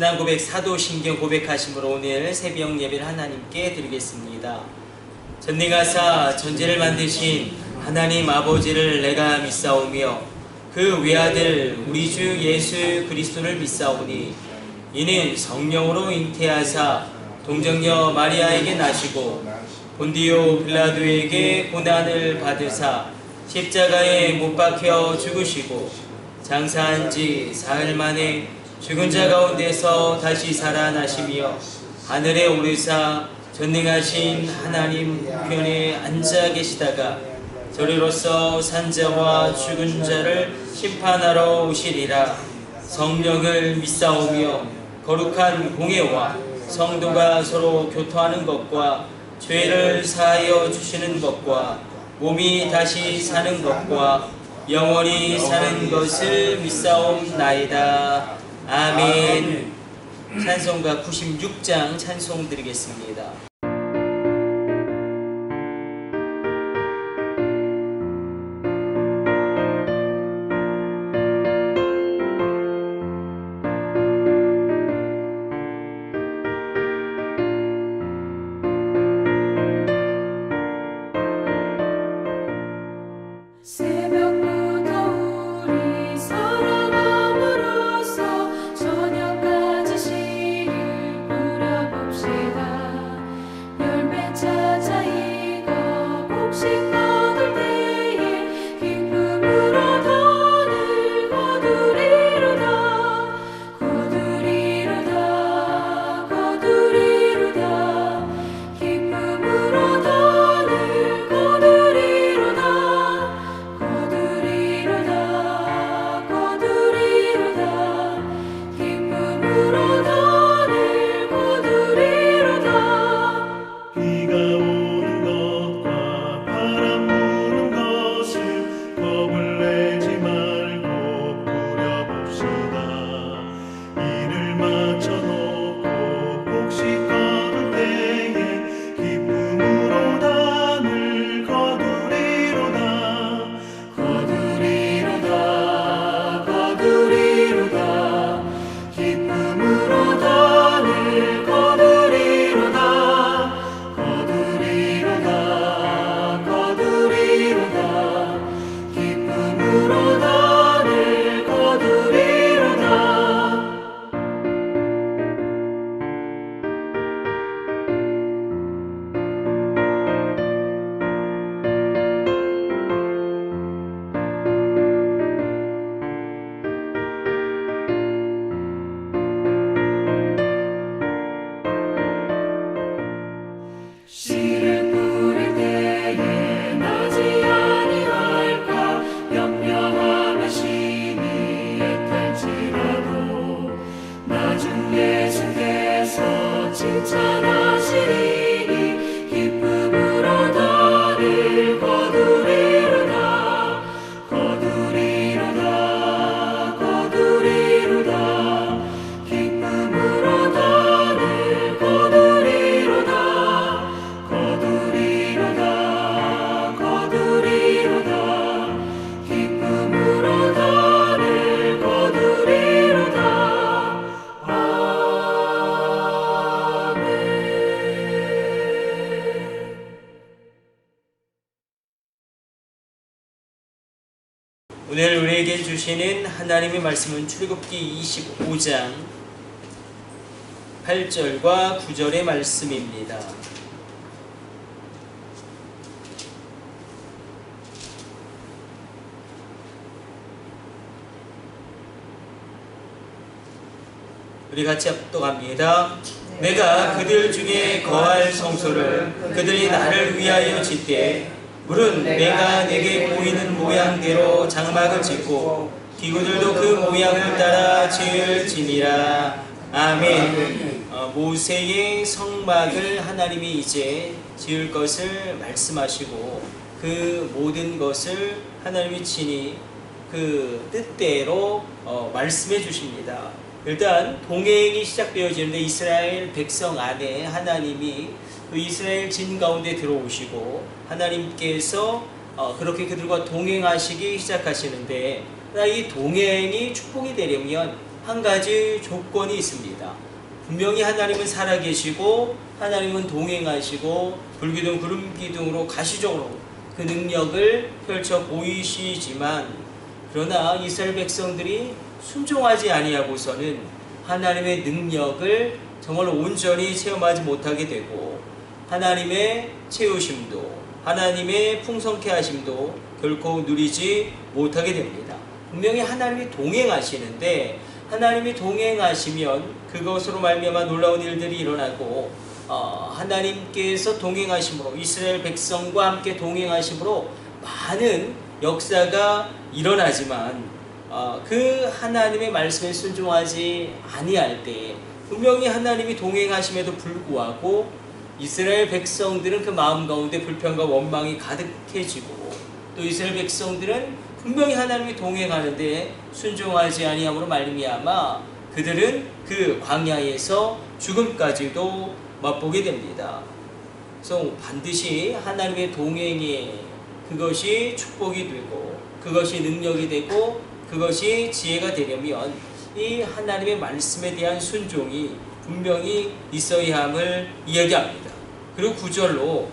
신앙 고백, 사도신경 고백하심으로 오늘 새벽 예배를 하나님께 드리겠습니다. 전능하사 전지를 만드신 하나님 아버지를 내가 믿사오며 그 외아들 우리 주 예수 그리스도를 믿사오니 이는 성령으로 잉태하사 동정녀 마리아에게 나시고 본디오 빌라도에게 고난을 받으사 십자가에 못 박혀 죽으시고 장사한 지 사흘 만에 죽은 자 가운데서 다시 살아나시며 하늘에 오르사 전능하신 하나님 우편에 앉아 계시다가 저리로서 산자와 죽은 자를 심판하러 오시리라. 성령을 믿사오며 거룩한 공예와 성도가 서로 교토하는 것과 죄를 사하여 주시는 것과 몸이 다시 사는 것과 영원히 사는 것을 믿사옵나이다. 아멘. 찬송가 96장 찬송 드리겠습니다. 오늘 우리에게 주시는 하나님의 말씀은 출애굽기 25장 8절과 9절의 말씀입니다. 우리 같이 합독합니다. 내가 그들 중에 거할 성소를 그들이 나를 위하여 짓되 물은 내가 내게 보이는 모양대로 장막을 짓고 기구들도 그 모양을 따라 지을지니라. 아멘. 모세의 성막을 하나님이 이제 지을 것을 말씀하시고 그 모든 것을 하나님이 친히 그 뜻대로 말씀해 주십니다. 일단 동행이 시작되어지는데 이스라엘 백성 안에 하나님이 그 이스라엘 진 가운데 들어오시고 하나님께서 그렇게 그들과 동행하시기 시작하시는데 이 동행이 축복이 되려면 한 가지 조건이 있습니다. 분명히 하나님은 살아계시고 하나님은 동행하시고 불기둥 구름기둥으로 가시적으로 그 능력을 펼쳐 보이시지만, 그러나 이스라엘 백성들이 순종하지 아니하고서는 하나님의 능력을 정말 온전히 체험하지 못하게 되고 하나님의 채우심도 하나님의 풍성케 하심도 결코 누리지 못하게 됩니다. 분명히 하나님이 동행하시는데, 하나님이 동행하시면 그것으로 말미암아 놀라운 일들이 일어나고 하나님께서 동행하심으로 이스라엘 백성과 함께 동행하심으로 많은 역사가 일어나지만 그 하나님의 말씀에 순종하지 아니할 때 분명히 하나님이 동행하심에도 불구하고 이스라엘 백성들은 그 마음 가운데 불평과 원망이 가득해지고, 또 이스라엘 백성들은 분명히 하나님이 동행하는데 순종하지 아니함으로 말미암아 그들은 그 광야에서 죽음까지도 맛보게 됩니다. 그래서 반드시 하나님의 동행이 그것이 축복이 되고 그것이 능력이 되고 그것이 지혜가 되려면 이 하나님의 말씀에 대한 순종이 분명히 있어야 함을 이야기합니다. 그리고 9절로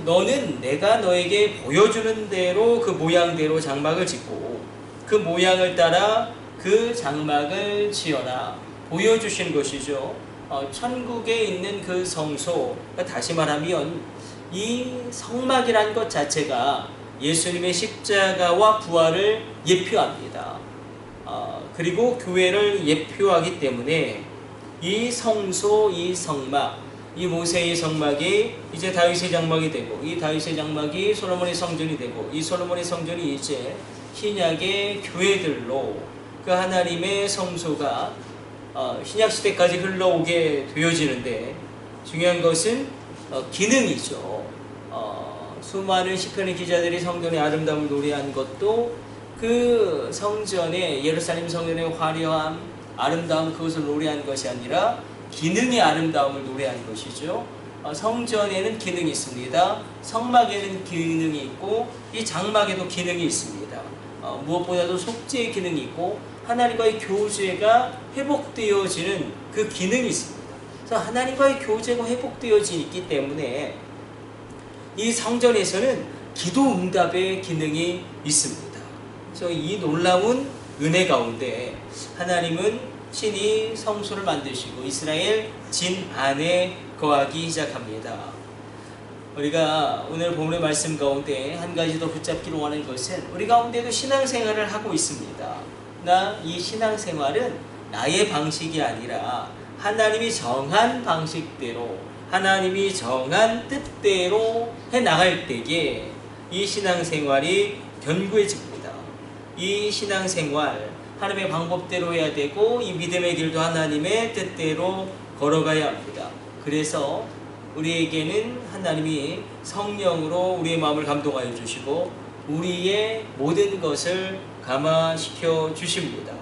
너는 내가 너에게 보여주는 대로 그 모양대로 장막을 짓고 그 모양을 따라 그 장막을 지어라. 보여주신 것이죠. 천국에 있는 그 성소, 다시 말하면 이 성막이라는 것 자체가 예수님의 십자가와 부활을 예표합니다. 그리고 교회를 예표하기 때문에 이 성소, 이 성막, 이 모세의 성막이 이제 다윗의 장막이 되고, 이 다윗의 장막이 솔로몬의 성전이 되고, 이 솔로몬의 성전이 이제 신약의 교회들로 그 하나님의 성소가 신약시대까지 흘러오게 되어지는데, 중요한 것은 기능이죠. 수많은 시편의 기자들이 성전의 아름다움을 노래한 것도 그 성전의, 예루살렘 성전의 화려함, 아름다움, 그것을 노래한 것이 아니라 기능의 아름다움을 노래한 것이죠. 성전에는 기능이 있습니다. 성막에는 기능이 있고 이 장막에도 기능이 있습니다. 무엇보다도 속죄의 기능이 있고 하나님과의 교제가 회복되어지는 그 기능이 있습니다. 그래서 하나님과의 교제가 회복되어져 있기 때문에 이 성전에서는 기도 응답의 기능이 있습니다. 그래서 이 놀라운 은혜 가운데 하나님은 친히 성소를 만드시고 이스라엘 진 안에 거하기 시작합니다. 우리가 오늘 본문의 말씀 가운데 한 가지 더 붙잡기로 하는 것은 우리 가운데도 신앙생활을 하고 있습니다. 나 이 신앙생활은 나의 방식이 아니라 하나님이 정한 방식대로, 하나님이 정한 뜻대로 해나갈 때에 이 신앙생활이 견고해집니다. 이 신앙생활, 하나님의 방법대로 해야 되고 이 믿음의 길도 하나님의 뜻대로 걸어가야 합니다. 그래서 우리에게는 하나님이 성령으로 우리의 마음을 감동하여 주시고 우리의 모든 것을 감화시켜 주십니다.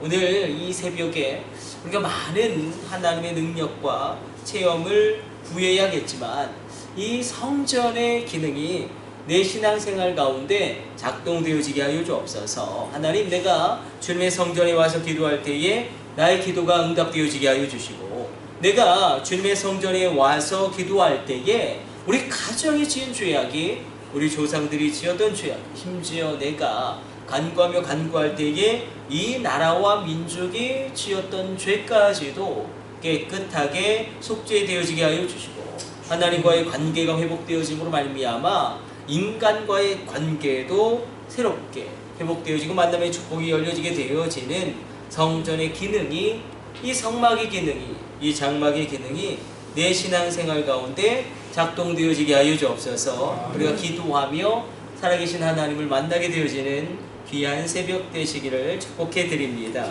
오늘 이 새벽에 우리가 많은 하나님의 능력과 체험을 구해야겠지만 이 성전의 기능이 내 신앙생활 가운데 작동되어지게 하여 주옵소서. 하나님, 내가 주님의 성전에 와서 기도할 때에 나의 기도가 응답되어지게 하여 주시고, 내가 주님의 성전에 와서 기도할 때에 우리 가정이 지은 죄악이 우리 조상들이 지었던 죄악, 심지어 내가 간구하며 간구할 때에 이 나라와 민족이 지었던 죄까지도 깨끗하게 속죄되어지게 하여 주시고, 하나님과의 관계가 회복되어짐으로 말미암아 인간과의 관계도 새롭게 회복되어지고 만남의 축복이 열려지게 되어지는 성전의 기능이, 이 성막의 기능이, 이 장막의 기능이 내 신앙생활 가운데 작동되어지게 하여 주옵소서. 우리가 기도하며 살아계신 하나님을 만나게 되어지는 귀한 새벽 되시기를 축복해 드립니다.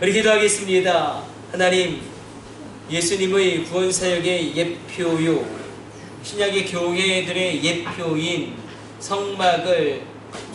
우리 기도하겠습니다. 하나님, 예수님의 구원사역의 예표요, 신약의 교회들의 예표인 성막을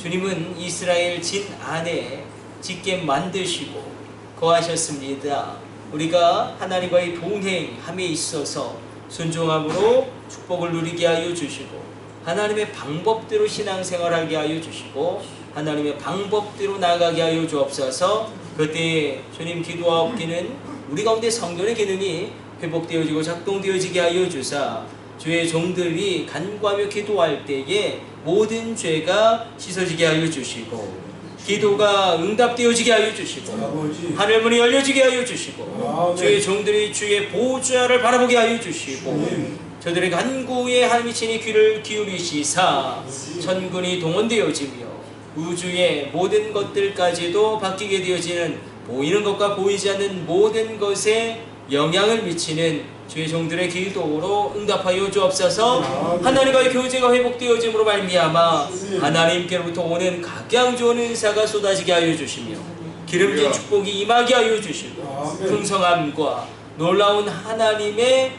주님은 이스라엘 진 안에 짓게 만드시고 거하셨습니다. 우리가 하나님과의 동행함에 있어서 순종함으로 축복을 누리게 하여 주시고 하나님의 방법대로 신앙생활하게 하여 주시고 하나님의 방법대로 나아가게 하여 주옵소서. 그때 주님 기도하옵기는 우리 가운데 성전의 기능이 회복되어지고 작동되어지게 하여 주사 주의 종들이 간구하며 기도할 때에 모든 죄가 씻어지게 하여 주시고 기도가 응답되어지게 하여 주시고 하늘문이 열려지게 하여 주시고 주의 종들이 주의 보좌를 바라보게 하여 주시고 저들의 간구에 하나님이 친히 귀를 기울이시사 천군이 동원되어지며 우주의 모든 것들까지도 바뀌게 되어지는 보이는 것과 보이지 않는 모든 것에 영향을 미치는 주의 종들의 기도로 응답하여 주옵소서. 하나님과의 교제가 회복되어짐으로 말미암아 하나님께로부터 오는 각양 좋은 은사가 쏟아지게 하여 주시며 기름진 축복이 임하게 하여 주시고 풍성함과 놀라운 하나님의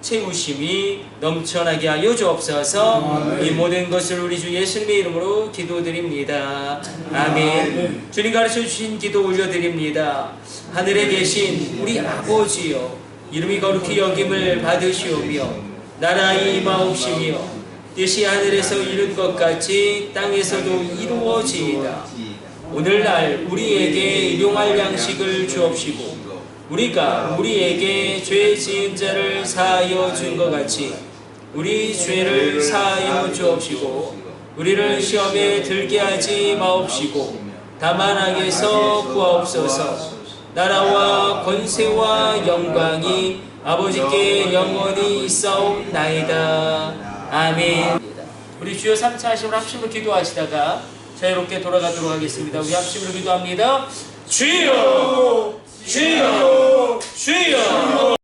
채우심이 넘쳐나게 하여 주옵소서. 이 모든 것을 우리 주 예수님의 이름으로 기도드립니다. 아멘. 주님 가르쳐 주신 기도 올려드립니다. 하늘에 계신 우리 아버지여, 이름이 거룩히 여김을 받으시오며 나라의 임하옵시며 뜻이 하늘에서 이룬 것 같이 땅에서도 이루어지이다. 오늘날 우리에게 일용할 양식을 주옵시고 우리가 우리에게 죄 지은 자를 사하여 준 것 같이 우리 죄를 사하여 주옵시고 우리를 시험에 들게 하지 마옵시고 다만 악에서 구하옵소서. 나라와 권세와 영광이 아버지께 영원히 있사옵나이다. 아멘. 우리 주여 3차 하심으로 합심으로 기도하시다가 자유롭게 돌아가도록 하겠습니다. 우리 합심으로 기도합니다. 주여 주여 주여